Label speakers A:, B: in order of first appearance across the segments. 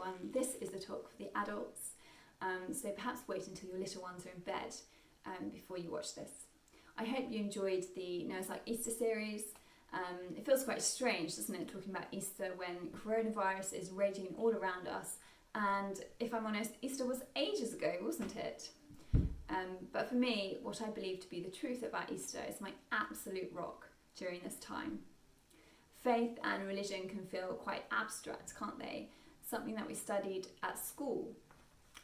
A: everyone. This is the talk for the adults, so perhaps wait until your little ones are in bed before you watch this. I hope you enjoyed the Noah's Ark Easter series. It feels quite strange, doesn't it, talking about Easter when coronavirus is raging all around us. And if I'm honest, Easter was ages ago, wasn't it? But for me, what I believe to be the truth about Easter is my absolute rock during this time. Faith and religion can feel quite abstract, can't they? Something that we studied at school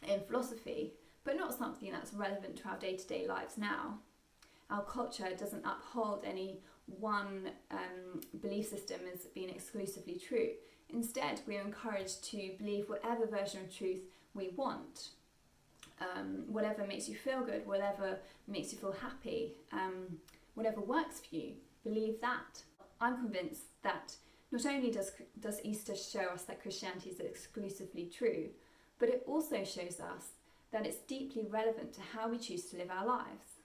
A: in philosophy, but not something that's relevant to our day-to-day lives now. Our culture doesn't uphold any one belief system as being exclusively true. Instead, we are encouraged to believe whatever version of truth we want. Whatever makes you feel good, whatever makes you feel happy, whatever works for you, believe that. I'm convinced that not only does Easter show us that Christianity is exclusively true, but it also shows us that it's deeply relevant to how we choose to live our lives.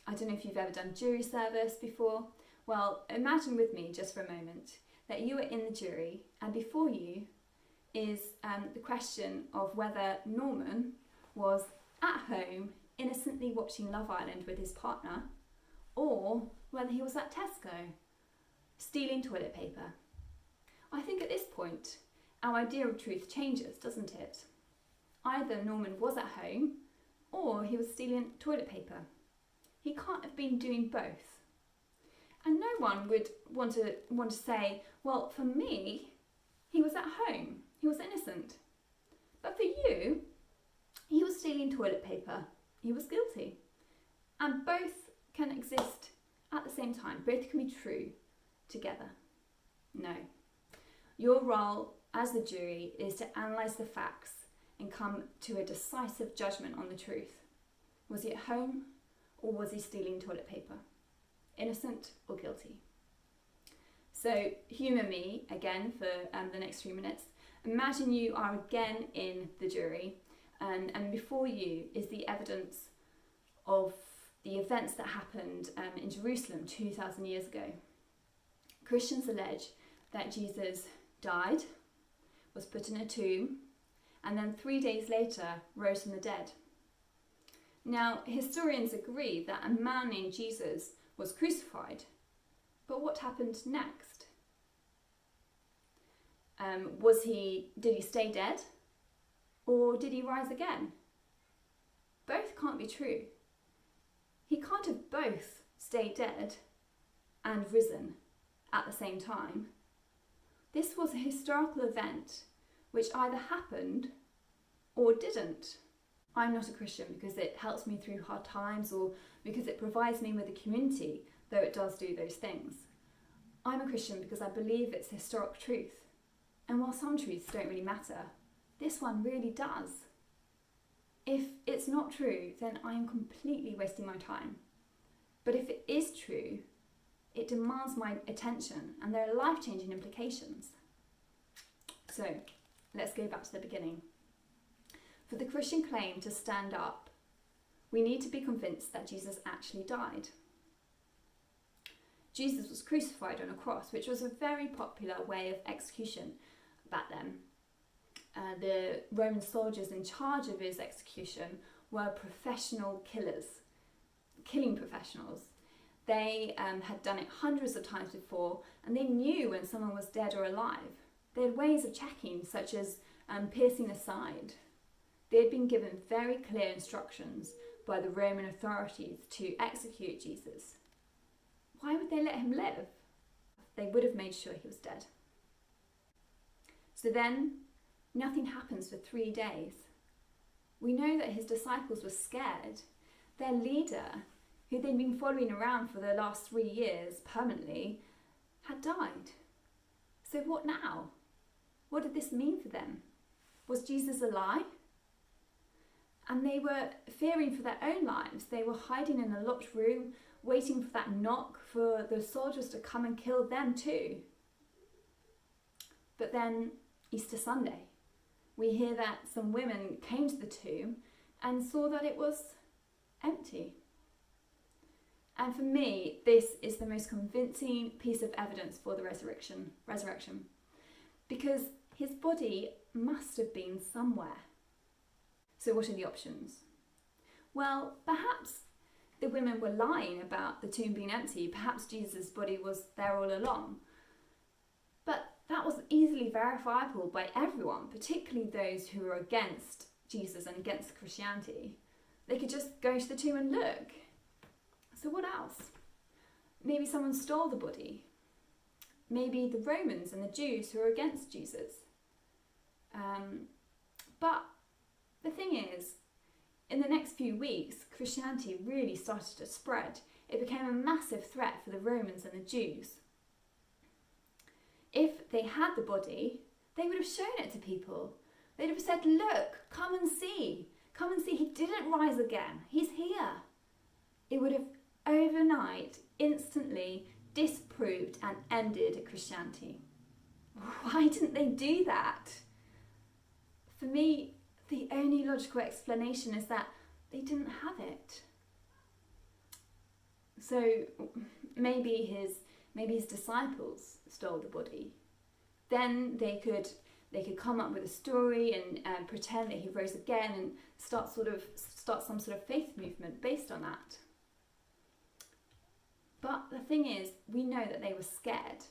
A: I don't know if you've ever done jury service before. Well, imagine with me just for a moment that you are in the jury and before you is the question of whether Norman was at home innocently watching Love Island with his partner or whether he was at Tesco stealing toilet paper. I think at this point our idea of truth changes, doesn't it? Either Norman was at home or he was stealing toilet paper. He can't have been doing both. And no one would want to say, well, for me, he was at home, he was innocent. But for you, he was stealing toilet paper, he was guilty. And both can exist at the same time, both can be true together. No. Your role as the jury is to analyse the facts and come to a decisive judgment on the truth. Was he at home or was he stealing toilet paper? Innocent or guilty? So humour me again for the next 3 minutes. Imagine you are again in the jury and before you is the evidence of the events that happened in Jerusalem 2,000 years ago. Christians allege that Jesus died, was put in a tomb, and then 3 days later rose from the dead. Now, historians agree that a man named Jesus was crucified, but what happened next? Did he stay dead, or did he rise again? Both can't be true. He can't have both stayed dead and risen at the same time. This was a historical event which either happened or didn't. I'm not a Christian because it helps me through hard times or because it provides me with a community, though it does do those things. I'm a Christian because I believe it's historic truth. And while some truths don't really matter, this one really does. If it's not true, then I am completely wasting my time. But if it is true, it demands my attention and there are life-changing implications. So let's go back to the beginning. For the Christian claim to stand up, we need to be convinced that Jesus actually died. Jesus was crucified on a cross, which was a very popular way of execution back then. The Roman soldiers in charge of his execution were professional killers, killing professionals. They had done it hundreds of times before and they knew when someone was dead or alive. They had ways of checking, such as piercing the side. They had been given very clear instructions by the Roman authorities to execute Jesus. Why would they let him live? They would have made sure he was dead. So then, nothing happens for 3 days. We know that his disciples were scared. Their leader, who they'd been following around for the last 3 years permanently, had died. So what now? What did this mean for them? Was Jesus a lie? And they were fearing for their own lives. They were hiding in a locked room, waiting for that knock for the soldiers to come and kill them too. But then, Easter Sunday, we hear that some women came to the tomb and saw that it was empty. And for me, this is the most convincing piece of evidence for the resurrection. Because his body must have been somewhere. So what are the options? Well, perhaps the women were lying about the tomb being empty. Perhaps Jesus' body was there all along. But that was easily verifiable by everyone, particularly those who were against Jesus and against Christianity. They could just go to the tomb and look. So what else? Maybe someone stole the body. Maybe the Romans and the Jews who were against Jesus. But the thing is, in the next few weeks, Christianity really started to spread. It became a massive threat for the Romans and the Jews. If they had the body, they would have shown it to people. They'd have said, look, come and see. Come and see, he didn't rise again. He's here. It would have overnight, instantly disproved and ended Christianity. Why didn't they do that? For me, the only logical explanation is that they didn't have it. So maybe his disciples stole the body. Then they could come up with a story and pretend that he rose again and start some sort of faith movement based on that. But the thing is, we know that they were scared.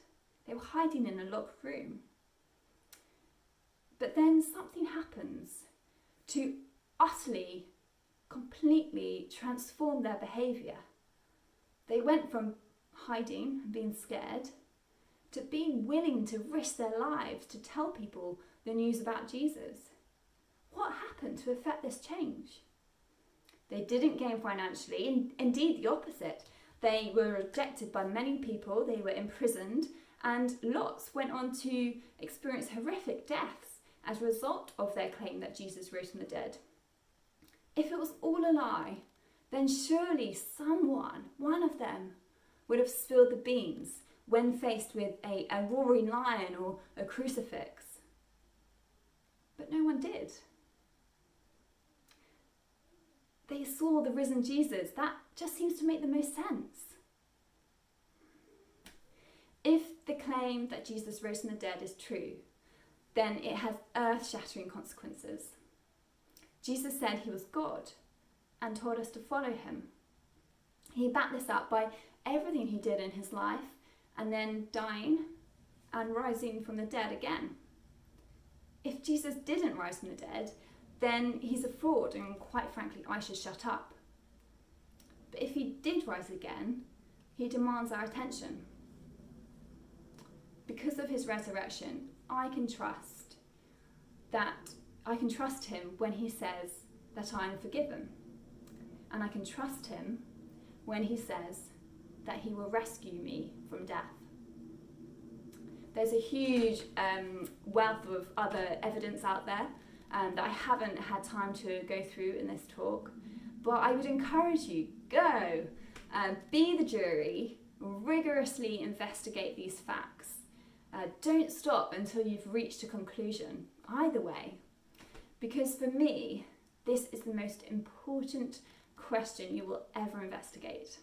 A: They were hiding in a locked room. But then something happens to utterly, completely transform their behaviour. They went from hiding and being scared to being willing to risk their lives to tell people the news about Jesus. What happened to effect this change? They didn't gain financially, indeed the opposite. They were rejected by many people, they were imprisoned, and lots went on to experience horrific deaths as a result of their claim that Jesus rose from the dead. If it was all a lie, then surely someone, one of them, would have spilled the beans when faced with a roaring lion or a crucifix. But no one did. They saw the risen Jesus. That just seems to make the most sense. If the claim that Jesus rose from the dead is true, then it has earth-shattering consequences. Jesus said he was God and told us to follow him. He backed this up by everything he did in his life and then dying and rising from the dead again. If Jesus didn't rise from the dead, then he's a fraud and quite frankly I should shut up. But if he did rise again, he demands our attention. Because of his resurrection, I can trust him when he says that I am forgiven. And I can trust him when he says that he will rescue me from death. There's a huge wealth of other evidence out there that I haven't had time to go through in this talk, but I would encourage you, go, be the jury, rigorously investigate these facts. Don't stop until you've reached a conclusion, either way. Because for me, this is the most important question you will ever investigate.